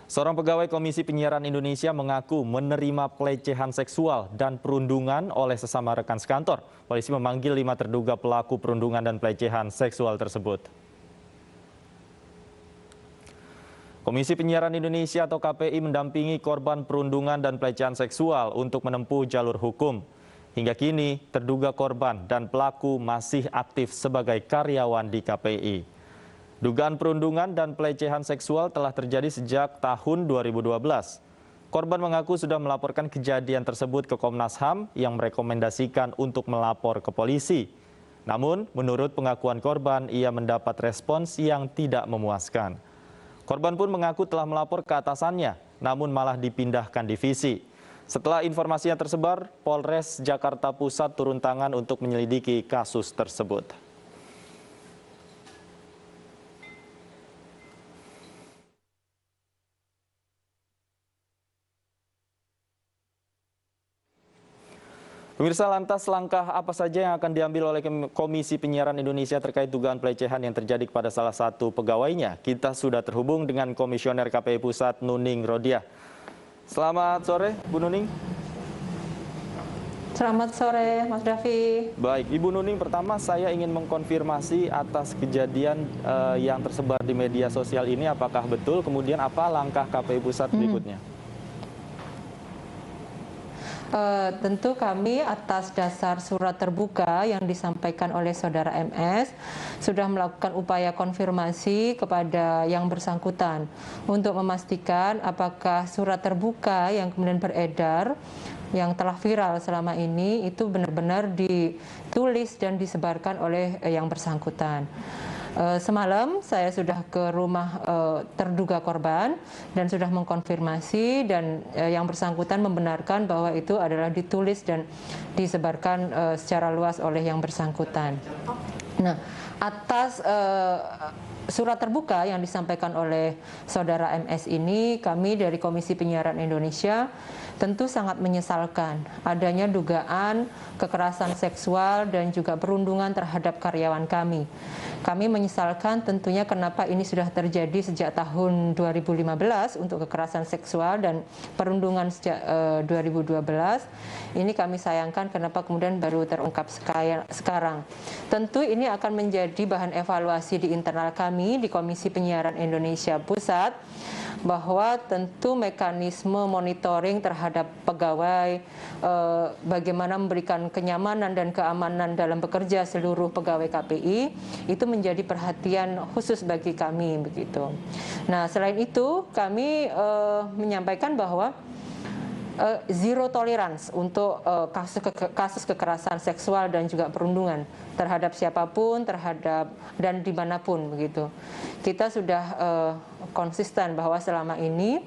Seorang pegawai Komisi Penyiaran Indonesia mengaku menerima pelecehan seksual dan perundungan oleh sesama rekan sekantor. Polisi memanggil 5 terduga pelaku perundungan dan pelecehan seksual tersebut. Komisi Penyiaran Indonesia atau KPI mendampingi korban perundungan dan pelecehan seksual untuk menempuh jalur hukum. Hingga kini, terduga korban dan pelaku masih aktif sebagai karyawan di KPI. Dugaan perundungan dan pelecehan seksual telah terjadi sejak tahun 2012. Korban mengaku sudah melaporkan kejadian tersebut ke Komnas HAM yang merekomendasikan untuk melapor ke polisi. Namun, menurut pengakuan korban, ia mendapat respons yang tidak memuaskan. Korban pun mengaku telah melapor ke atasannya, namun malah dipindahkan divisi. Setelah informasinya tersebar, Polres Jakarta Pusat turun tangan untuk menyelidiki kasus tersebut. Pemirsa, lantas langkah apa saja yang akan diambil oleh Komisi Penyiaran Indonesia terkait dugaan pelecehan yang terjadi kepada salah satu pegawainya? Kita sudah terhubung dengan Komisioner KPI Pusat Nuning Rodiah. Selamat sore, Bu Nuning. Selamat sore, Mas Davi. Baik, Ibu Nuning, pertama saya ingin mengkonfirmasi atas kejadian yang tersebar di media sosial ini, apakah betul, kemudian apa langkah KPI Pusat berikutnya? Tentu kami atas dasar surat terbuka yang disampaikan oleh Saudara MS sudah melakukan upaya konfirmasi kepada yang bersangkutan untuk memastikan apakah surat terbuka yang kemudian beredar yang telah viral selama ini itu benar-benar ditulis dan disebarkan oleh yang bersangkutan. Semalam saya sudah ke rumah terduga korban dan sudah mengkonfirmasi, dan yang bersangkutan membenarkan bahwa itu adalah ditulis dan disebarkan secara luas oleh yang bersangkutan. Nah, atas surat terbuka yang disampaikan oleh Saudara MS ini, kami dari Komisi Penyiaran Indonesia tentu sangat menyesalkan adanya dugaan kekerasan seksual dan juga perundungan terhadap karyawan kami. Kami menyesalkan tentunya kenapa ini sudah terjadi sejak tahun 2015 untuk kekerasan seksual dan perundungan sejak 2012. Ini kami sayangkan kenapa kemudian baru terungkap sekarang. Tentu ini akan menjadi bahan evaluasi di internal kami di Komisi Penyiaran Indonesia Pusat, bahwa tentu mekanisme monitoring terhadap pegawai, bagaimana memberikan kenyamanan dan keamanan dalam bekerja seluruh pegawai KPI itu menjadi perhatian khusus bagi kami begitu. Nah, selain itu kami menyampaikan bahwa zero tolerance untuk kasus kekerasan seksual dan juga perundungan terhadap siapapun, terhadap dan dimanapun begitu. Kita sudah konsisten bahwa selama ini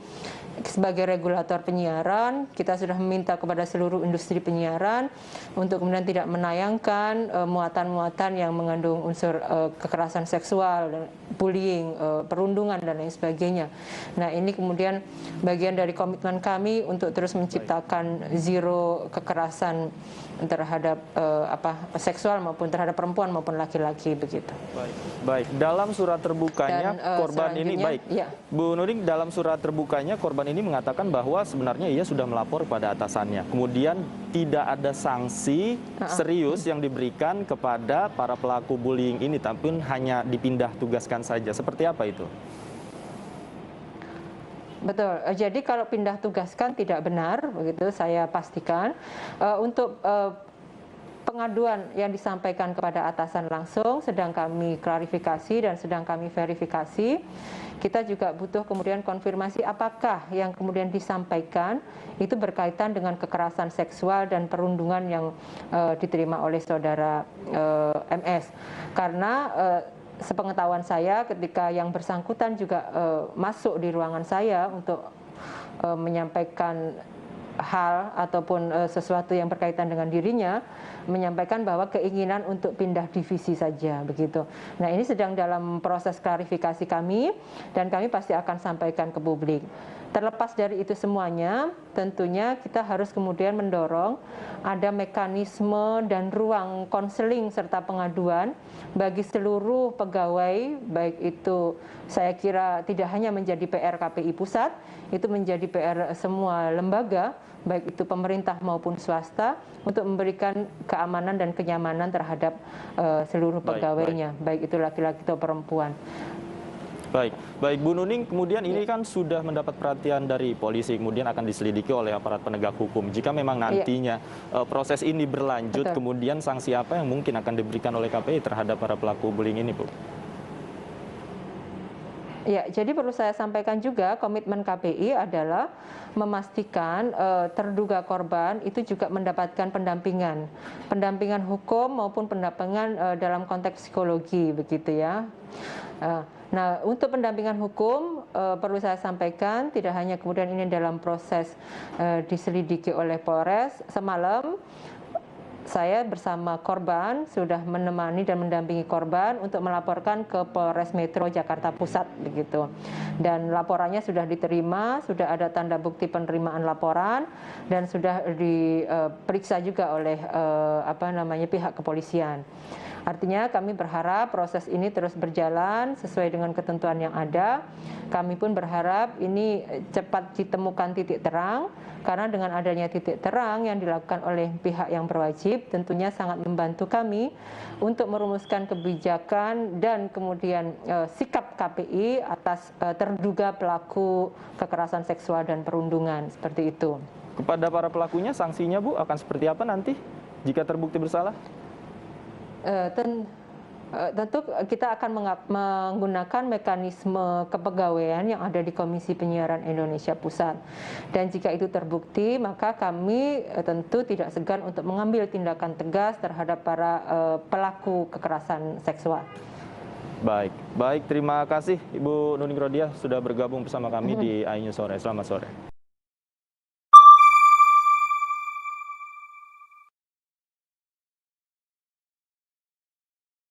sebagai regulator penyiaran, kita sudah meminta kepada seluruh industri penyiaran untuk kemudian tidak menayangkan muatan-muatan yang mengandung unsur kekerasan seksual, dan bullying, perundungan dan lain sebagainya. Nah, ini kemudian bagian dari komitmen kami untuk terus menciptakan zero kekerasan terhadap seksual maupun terhadap perempuan maupun laki-laki begitu. Baik. Dalam surat terbukanya korban ini ya. Bu Nuning, dalam surat terbukanya korban ini mengatakan bahwa sebenarnya ia sudah melapor pada atasannya. Kemudian tidak ada sanksi serius yang diberikan kepada para pelaku bullying ini, tapi hanya dipindah tugaskan saja. Seperti apa itu? Betul. Jadi kalau pindah tugaskan tidak benar, begitu saya pastikan. Untuk pengaduan yang disampaikan kepada atasan langsung sedang kami klarifikasi dan sedang kami verifikasi. Kita juga butuh kemudian konfirmasi apakah yang kemudian disampaikan itu berkaitan dengan kekerasan seksual dan perundungan yang diterima oleh Saudara MS. Karena sepengetahuan saya ketika yang bersangkutan juga masuk di ruangan saya untuk menyampaikan hal ataupun sesuatu yang berkaitan dengan dirinya, menyampaikan bahwa keinginan untuk pindah divisi saja begitu. Nah, ini sedang dalam proses klarifikasi kami dan kami pasti akan sampaikan ke publik. Terlepas dari itu semuanya, tentunya kita harus kemudian mendorong ada mekanisme dan ruang konseling serta pengaduan bagi seluruh pegawai, baik itu saya kira tidak hanya menjadi PR KPI Pusat, itu menjadi PR semua lembaga, baik itu pemerintah maupun swasta, untuk memberikan keamanan dan kenyamanan terhadap seluruh pegawainya, baik itu laki-laki atau perempuan. Baik Bu Nuning, kemudian ini kan sudah mendapat perhatian dari polisi, kemudian akan diselidiki oleh aparat penegak hukum. Jika memang nantinya proses ini berlanjut, kemudian sanksi apa yang mungkin akan diberikan oleh KPI terhadap para pelaku bullying ini, Bu? Ya, jadi perlu saya sampaikan juga komitmen KPI adalah memastikan terduga korban itu juga mendapatkan pendampingan hukum maupun pendampingan dalam konteks psikologi, begitu ya. Nah, untuk pendampingan hukum perlu saya sampaikan tidak hanya kemudian ini dalam proses diselidiki oleh Polres. Semalam saya bersama korban sudah menemani dan mendampingi korban untuk melaporkan ke Polres Metro Jakarta Pusat begitu. Dan laporannya sudah diterima, sudah ada tanda bukti penerimaan laporan dan sudah diperiksa juga oleh pihak kepolisian. Artinya kami berharap proses ini terus berjalan sesuai dengan ketentuan yang ada. Kami pun berharap ini cepat ditemukan titik terang, karena dengan adanya titik terang yang dilakukan oleh pihak yang berwajib tentunya sangat membantu kami untuk merumuskan kebijakan dan kemudian sikap KPI atas terduga pelaku kekerasan seksual dan perundungan, seperti itu. Kepada para pelakunya sanksinya Bu akan seperti apa nanti jika terbukti bersalah? Tentu kita akan menggunakan mekanisme kepegawaian yang ada di Komisi Penyiaran Indonesia Pusat. Dan jika itu terbukti, maka kami tentu tidak segan untuk mengambil tindakan tegas terhadap para pelaku kekerasan seksual. Baik, terima kasih Ibu Nuning Rodia sudah bergabung bersama kami di iNews Sore. Selamat sore.